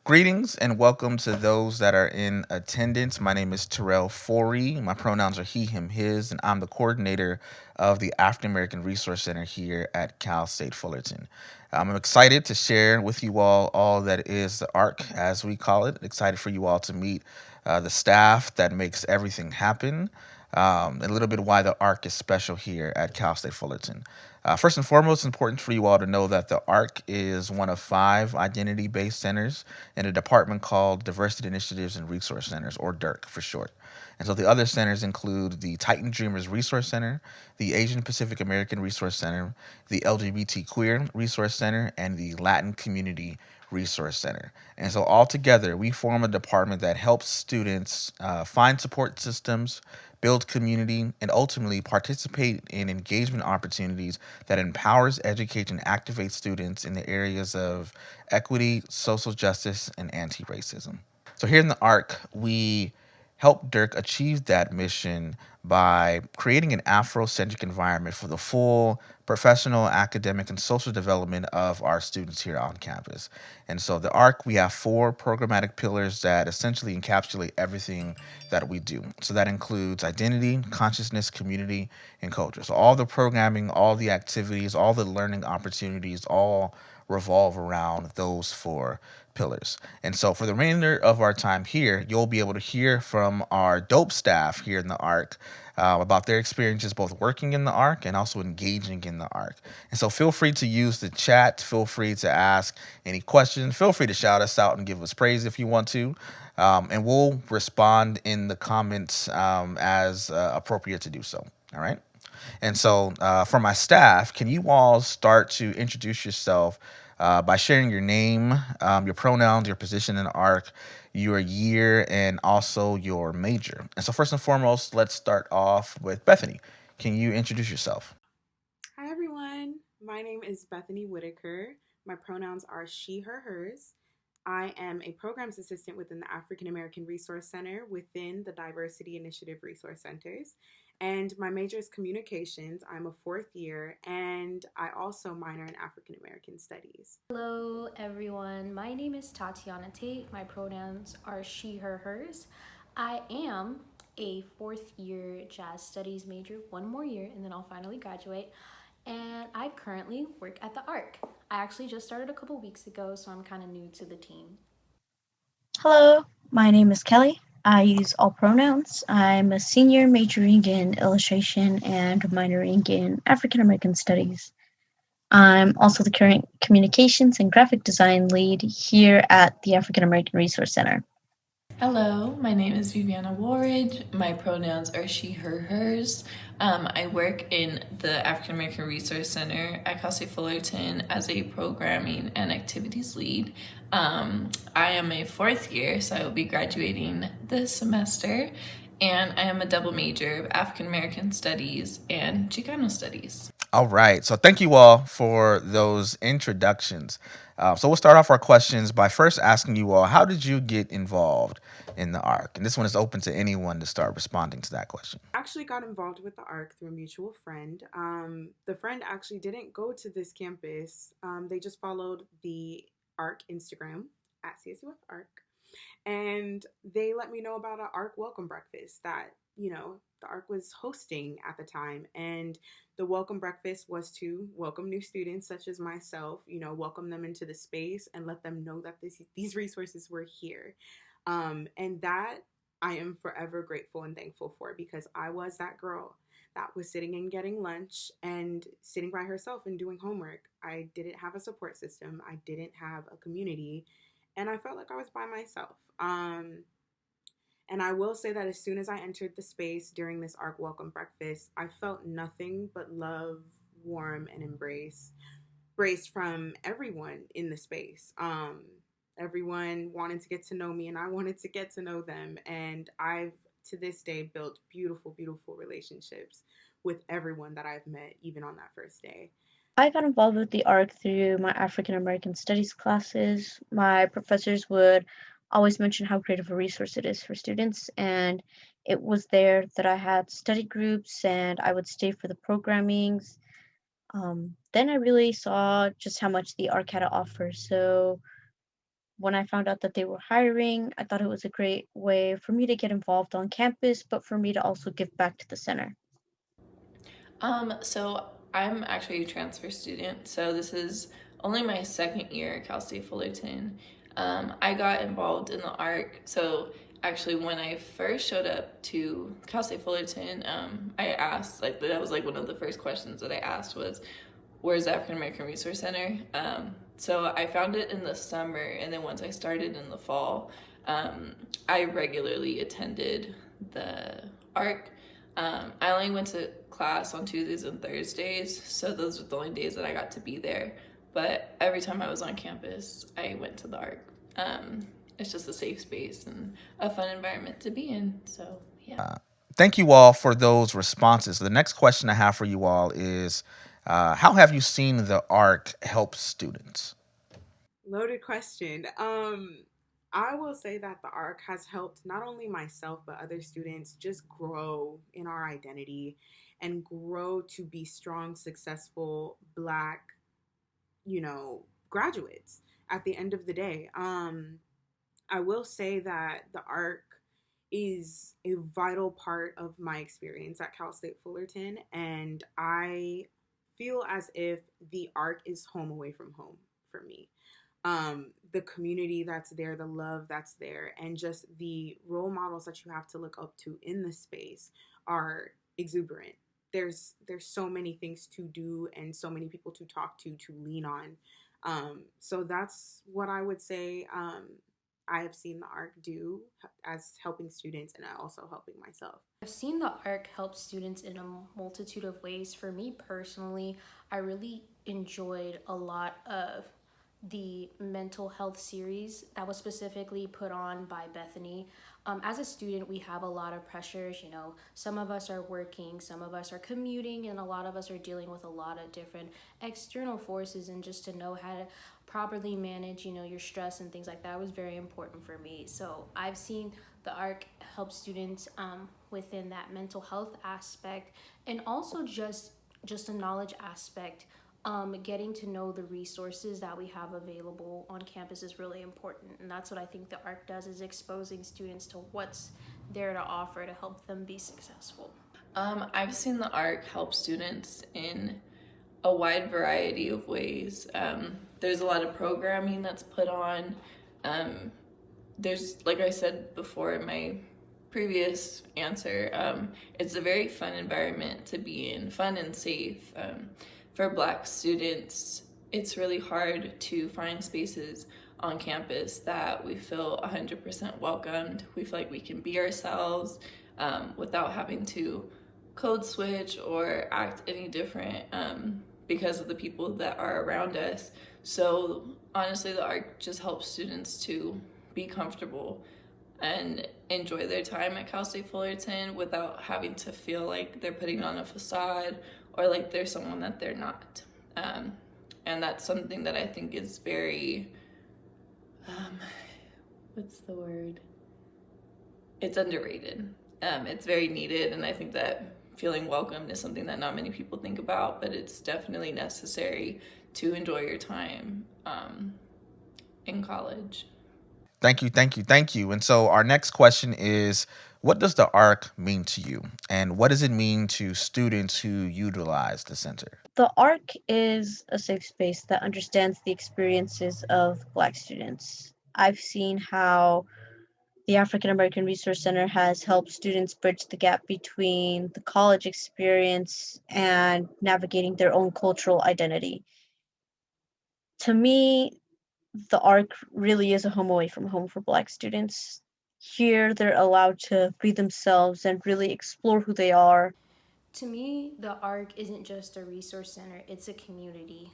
Greetings and welcome to those that are in attendance. My name is Terrell Forey. My pronouns are he, him, his, and I'm the coordinator of the African American Resource Center here at Cal State Fullerton. I'm excited to share with you all that is the ARC, as we call it. Excited for you all to meet the staff that makes everything happen. A little bit why the ARC is special here at Cal State Fullerton. First and foremost, it's important for you all to know that the ARC is one of five identity based centers in a department called Diversity Initiatives and Resource Centers, or DIRC for short. And so the other centers include the Titan Dreamers Resource Center, the Asian Pacific American Resource Center, the LGBT Queer Resource Center, and the Latin Community Resource Center. And so altogether, we form a department that helps students find support systems, build community, and ultimately participate in engagement opportunities that empowers, educates, and activates students in the areas of equity, social justice, and anti-racism. So here in the ARC, we help Dirk achieve that mission by creating an Afrocentric environment for the full professional, academic, and social development of our students here on campus. And so the ARC, we have four programmatic pillars that essentially encapsulate everything that we do. So that includes identity, consciousness, community, and culture. So all the programming, all the activities, all the learning opportunities, all revolve around those four pillars. And so for the remainder of our time here, you'll be able to hear from our dope staff here in the ARC about their experiences both working in the ARC and also engaging in the ARC. And so feel free to use the chat, feel free to ask any questions, feel free to shout us out and give us praise if you want to. And we'll respond in the comments as appropriate to do so. All right. And so, for my staff, can you all start to introduce yourself by sharing your name, your pronouns, your position in the ARC, your year, and also your major? And so, first and foremost, let's start off with Bethany. Can you introduce yourself? Hi, everyone. My name is Bethany Whitaker. My pronouns are she, her, hers. I am a programs assistant within the African American Resource Center within the Diversity Initiative Resource Centers. And my major is communications. I'm a fourth year, and I also minor in African American studies. Hello, everyone. My name is Tatiana Tate. My pronouns are she, her, hers. I am a fourth year jazz studies major, one more year, and then I'll finally graduate. And I currently work at the ARC. I actually just started a couple weeks ago, so I'm kind of new to the team. Hello, my name is Kelly. I use all pronouns. I'm a senior majoring in illustration and minoring in African American studies. I'm also the current communications and graphic design lead here at the African American Resource Center. Hello, my name is Viviana Warridge. My pronouns are she, her, hers. I work in the African American Resource Center at Cal State Fullerton as a programming and activities lead. I am a fourth year, so I will be graduating this semester, and I am a double major of African American Studies and Chicano Studies. All right. So thank you all for those introductions. So we'll start off our questions by first asking you all, how did you get involved in the ARC? And this one is open to anyone to start responding to that question. Actually got involved with the ARC through a mutual friend. The friend actually didn't go to this campus. They just followed the ARC Instagram at CSUF ARC, and they let me know about an ARC welcome breakfast that the ARC was hosting at the time. And the welcome breakfast was to welcome new students such as myself, welcome them into the space and let them know that these resources were here. And that I am forever grateful and thankful for, because I was that girl that was sitting and getting lunch and sitting by herself and doing homework. I didn't have a support system. I didn't have a community, and I felt like I was by myself. And I will say that as soon as I entered the space during this ARC welcome breakfast, I felt nothing but love, warm, and embraced from everyone in the space. Everyone wanted to get to know me, and I wanted to get to know them. And I've, to this day, built beautiful, beautiful relationships with everyone that I've met, even on that first day. I got involved with the ARC through my African American studies classes. My professors would always mention how great of a resource it is for students, and it was there that I had study groups and I would stay for the programmings. Then I really saw just how much the ARC had to offer. So When I found out that they were hiring, I thought it was a great way for me to get involved on campus, but for me to also give back to the center. So I'm actually a transfer student, so this is only my second year at Cal State Fullerton. I got involved in the ARC, so actually when I first showed up to Cal State Fullerton, I asked, like that was like one of the first questions that I asked was, where's the African American Resource Center? So I found it in the summer, and then once I started in the fall, I regularly attended the ARC. I only went to class on Tuesdays and Thursdays, so those were the only days that I got to be there. But every time I was on campus, I went to the ARC. It's just a safe space and a fun environment to be in. So, yeah. Thank you all for those responses. The next question I have for you all is how have you seen the ARC help students? Loaded question. I will say that the ARC has helped not only myself but other students just grow in our identity and grow to be strong, successful Black, graduates at the end of the day. I will say that the ARC is a vital part of my experience at Cal State Fullerton, and I feel as if the ARC is home away from home for me. The community that's there, the love that's there, and just the role models that you have to look up to in the space are exuberant. There's so many things to do and so many people to talk to lean on. So that's what I would say. I have seen the ARC do as helping students and also helping myself. I've seen the ARC help students in a multitude of ways. For me personally, I really enjoyed a lot of the mental health series that was specifically put on by Bethany. As a student, we have a lot of pressures. Some of us are working, some of us are commuting, and a lot of us are dealing with a lot of different external forces. And just to know how to properly manage, your stress and things like that was very important for me. So I've seen the ARC help students within that mental health aspect, and also just a knowledge aspect. Getting to know the resources that we have available on campus is really important, and that's what I think the ARC does, is exposing students to what's there to offer to help them be successful. I've seen the ARC help students in a wide variety of ways. There's a lot of programming that's put on. There's, like I said before in my previous answer, it's a very fun environment to be in, fun and safe. For Black students, it's really hard to find spaces on campus that we feel 100% welcomed. We feel like we can be ourselves without having to code switch or act any different because of the people that are around us. So honestly, the ARC just helps students to be comfortable and enjoy their time at Cal State Fullerton without having to feel like they're putting on a facade or like they're someone that they're not. And that's something that I think is very, what's the word? It's underrated. It's very needed, and I think that feeling welcomed is something that not many people think about, but it's definitely necessary to enjoy your time in college. Thank you, thank you, thank you. And so our next question is what does the ARC mean to you? And what does it mean to students who utilize the center? The ARC is a safe space that understands the experiences of Black students. I've seen how the African American Resource Center has helped students bridge the gap between the college experience and navigating their own cultural identity. To me, the ARC really is a home away from home for Black students. Here, they're allowed to be themselves and really explore who they are. To me, the ARC isn't just a resource center, it's a community.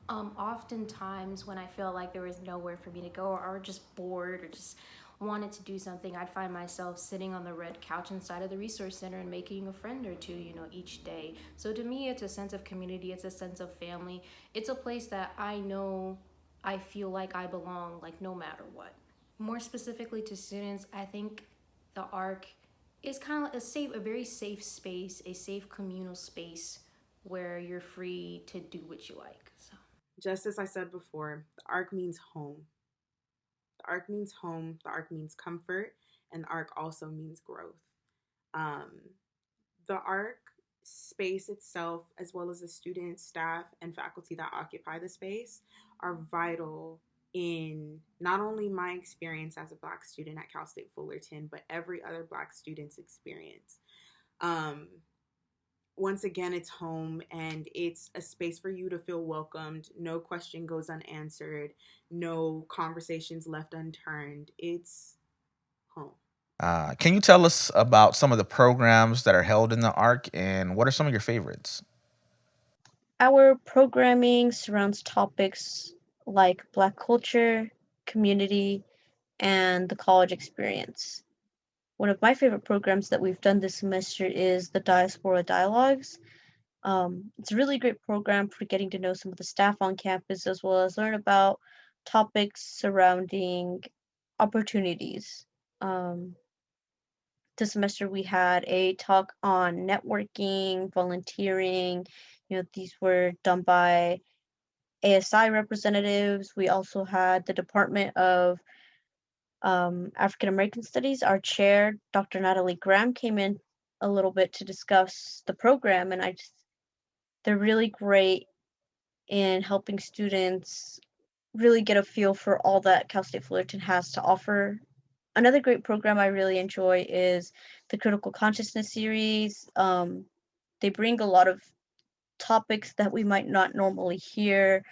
Oftentimes, when I feel like there was nowhere for me to go, or just bored, or just wanted to do something, I'd find myself sitting on the red couch inside of the resource center and making a friend or two, each day. So to me, it's a sense of community, it's a sense of family. It's a place that I know I feel like I belong, like no matter what. More specifically to students, I think the ARC is kind of a very safe space, a safe communal space where you're free to do what you like. So. Just as I said before, the ARC means home. ARC means home, the ARC means comfort, and the ARC also means growth. Um, the ARC space itself, as well as the students, staff, and faculty that occupy the space, are vital in not only my experience as a Black student at Cal State Fullerton, but every other Black student's experience. Um, Once again, it's home and it's a space for you to feel welcomed. No question goes unanswered, no conversations left unturned. It's home. Can you tell us about some of the programs that are held in the ARC and what are some of your favorites? Our programming surrounds topics like Black culture, community, and the college experience. One of my favorite programs that we've done this semester is the Diaspora Dialogues. It's a really great program for getting to know some of the staff on campus as well as learn about topics surrounding opportunities. Um, this semester we had a talk on networking, volunteering. These were done by ASI representatives. We also had the Department of African American Studies. Our chair, Dr. Natalie Graham, came in a little bit to discuss the program, and they're really great in helping students really get a feel for all that Cal State Fullerton has to offer. Another great program I really enjoy is the Critical Consciousness series. They bring a lot of topics that we might not normally hear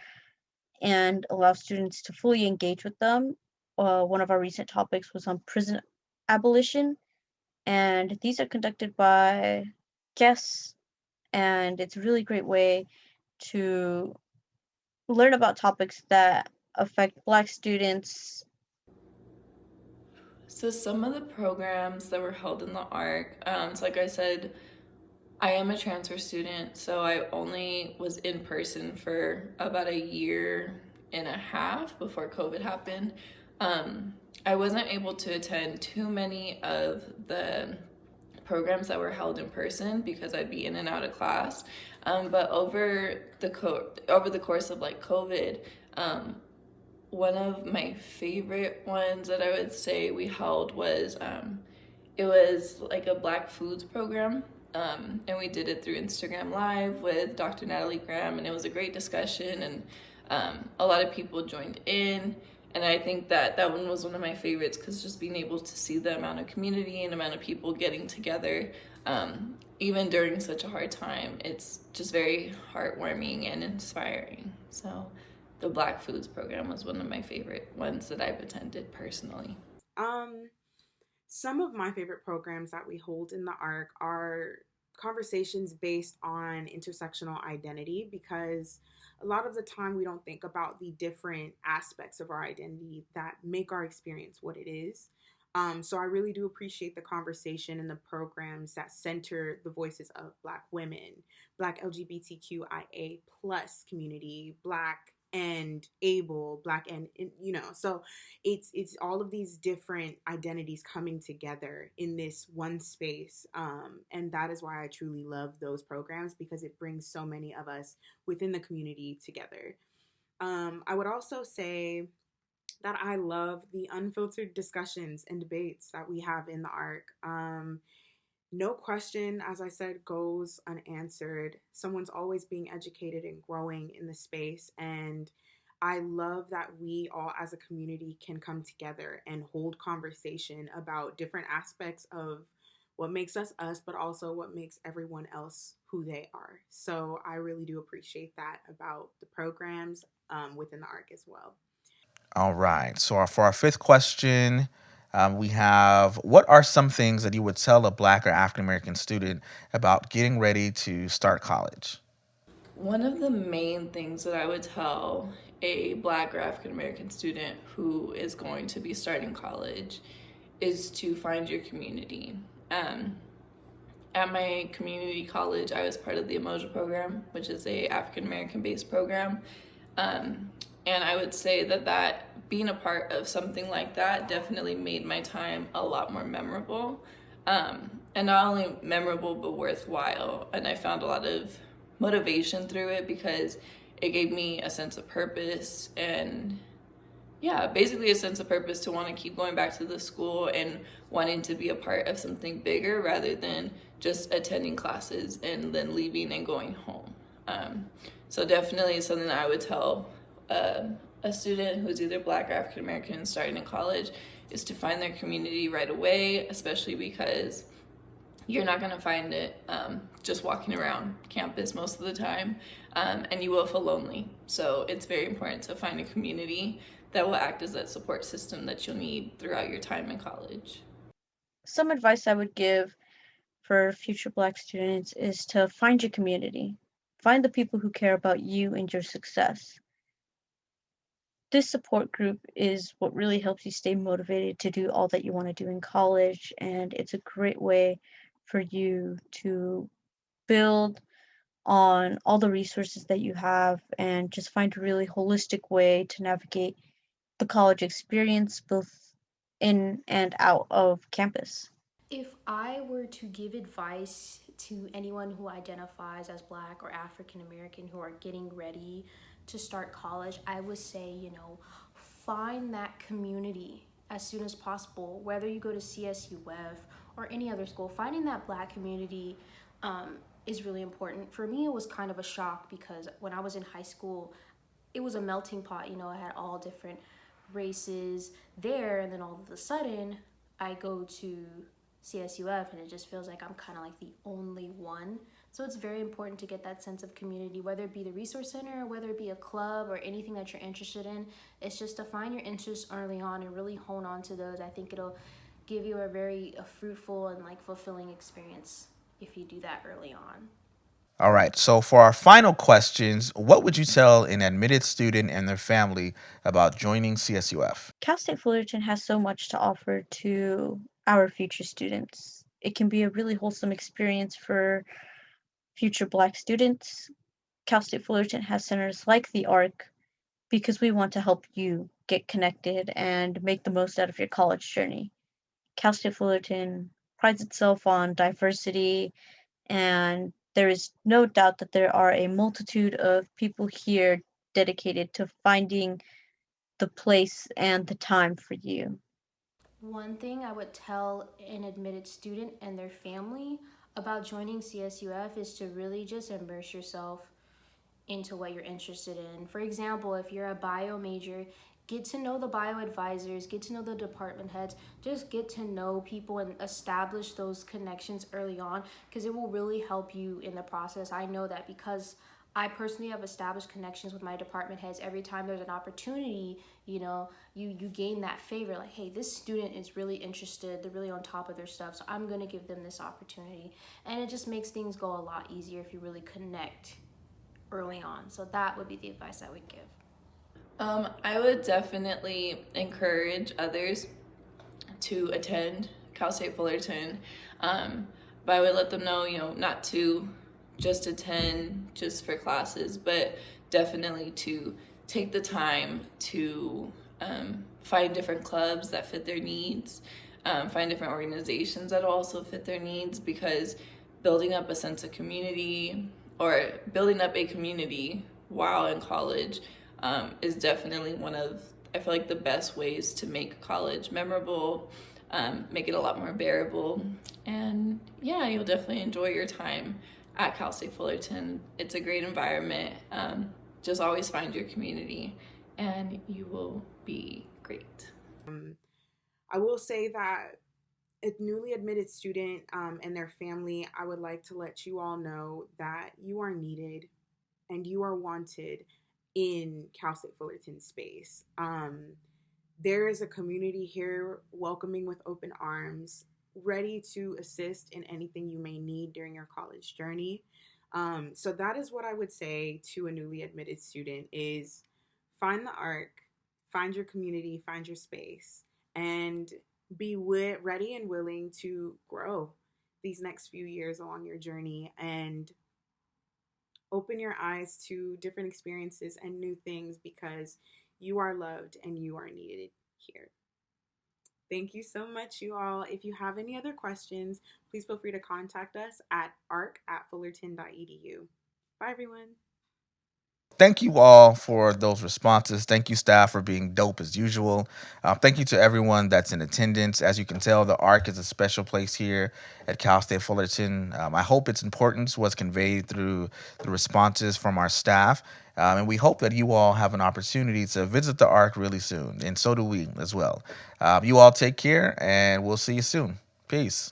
and allow students to fully engage with them. One of our recent topics was on prison abolition, and these are conducted by guests, and it's a really great way to learn about topics that affect Black students. So some of the programs that were held in the ARC, so like I said, I am a transfer student, so I only was in person for about a year and a half before COVID happened. I wasn't able to attend too many of the programs that were held in person because I'd be in and out of class. But over the course of like COVID, one of my favorite ones that I would say we held was it was like a Black Foods program. And we did it through Instagram Live with Dr. Natalie Graham, and it was a great discussion, and a lot of people joined in. And I think that one was one of my favorites because just being able to see the amount of community and amount of people getting together, even during such a hard time, it's just very heartwarming and inspiring. So the Black Foods program was one of my favorite ones that I've attended personally. Some of my favorite programs that we hold in the ARC are conversations based on intersectional identity, because a lot of the time we don't think about the different aspects of our identity that make our experience what it is. So I really do appreciate the conversation and the programs that center the voices of Black women, Black LGBTQIA plus community, Black and able, Black and so it's all of these different identities coming together in this one space, and that is why I truly love those programs, because it brings so many of us within the community together. I would also say that I love the unfiltered discussions and debates that we have in the ARC. No question, as I said, goes unanswered. Someone's always being educated and growing in the space. And I love that we all as a community can come together and hold conversation about different aspects of what makes us us, but also what makes everyone else who they are. So I really do appreciate that about the programs within the ARC as well. All right. So for our fifth question, we have what are some things that you would tell a Black or African American student about getting ready to start college? One of the main things that I would tell a Black or African American student who is going to be starting college is to find your community. At my community college, I was part of the Emoja program, which is a African American based program. And I would say that being a part of something like that definitely made my time a lot more memorable. And not only memorable, but worthwhile. And I found a lot of motivation through it because it gave me a sense of purpose. And yeah, basically a sense of purpose to want to keep going back to the school and wanting to be a part of something bigger rather than just attending classes and then leaving and going home. Um, so definitely something that I would tell a student who's either Black or African American starting in college is to find their community right away, especially because you're not going to find it just walking around campus most of the time, and you will feel lonely. So it's very important to find a community that will act as that support system that you'll need throughout your time in college. Some advice I would give for future Black students is to find your community. Find the people who care about you and your success. This support group is what really helps you stay motivated to do all that you want to do in college, and it's a great way for you to build on all the resources that you have and just find a really holistic way to navigate the college experience both in and out of campus. If I were to give advice to anyone who identifies as Black or African American who are getting ready to start college, I would say, find that community as soon as possible, whether you go to CSUF or any other school. Finding that Black community is really important. For me, it was kind of a shock because when I was in high school, it was a melting pot. I had all different races there, and then all of a sudden, I go to CSUF, and it just feels like I'm kind of like the only one. So it's very important to get that sense of community, whether it be the resource center, whether it be a club, or anything that you're interested in. It's just to find your interests early on and really hone on to those. I think it'll give you a fruitful and like fulfilling experience if you do that early on. All right. So for our final questions, what would you tell an admitted student and their family about joining CSUF? Cal State Fullerton has so much to offer to our future students. It can be a really wholesome experience for future Black students. Cal State Fullerton has centers like the AARC because we want to help you get connected and make the most out of your college journey. Cal State Fullerton prides itself on diversity, and there is no doubt that there are a multitude of people here dedicated to finding the place and the time for you. One thing I would tell an admitted student and their family about joining CSUF is to really just immerse yourself into what you're interested in. For example, if you're a bio major, get to know the bio advisors, get to know the department heads, just get to know people and establish those connections early on because it will really help you in the process. I know that because I personally have established connections with my department heads. Every time there's an opportunity, you gain that favor. Like, hey, this student is really interested. They're really on top of their stuff, so I'm gonna give them this opportunity. And it just makes things go a lot easier if you really connect early on. So that would be the advice I would give. I would definitely encourage others to attend Cal State Fullerton, but I would let them know, not to just attend just for classes, but definitely to take the time to find different clubs that fit their needs, find different organizations that also fit their needs, because building up a sense of community or building up a community while in college is definitely one of, I feel like, the best ways to make college memorable, make it a lot more bearable. And yeah, you'll definitely enjoy your time at Cal State Fullerton. It's a great environment. Just always find your community and you will be great. I will say that a newly admitted student and their family, I would like to let you all know that you are needed and you are wanted in Cal State Fullerton space. There is a community here welcoming with open arms, ready to assist in anything you may need during your college journey. So that is what I would say to a newly admitted student is find the ARC, find your community, find your space, and be ready and willing to grow these next few years along your journey and open your eyes to different experiences and new things because you are loved and you are needed here. Thank you so much, you all. If you have any other questions, please feel free to contact us at arc@fullerton.edu. Bye, everyone. Thank you all for those responses. Thank you, staff, for being dope as usual. Thank you to everyone that's in attendance. As you can tell, the ARC is a special place here at Cal State Fullerton. I hope its importance was conveyed through the responses from our staff. And we hope that you all have an opportunity to visit the ARC really soon. And so do we as well. You all take care, and we'll see you soon. Peace.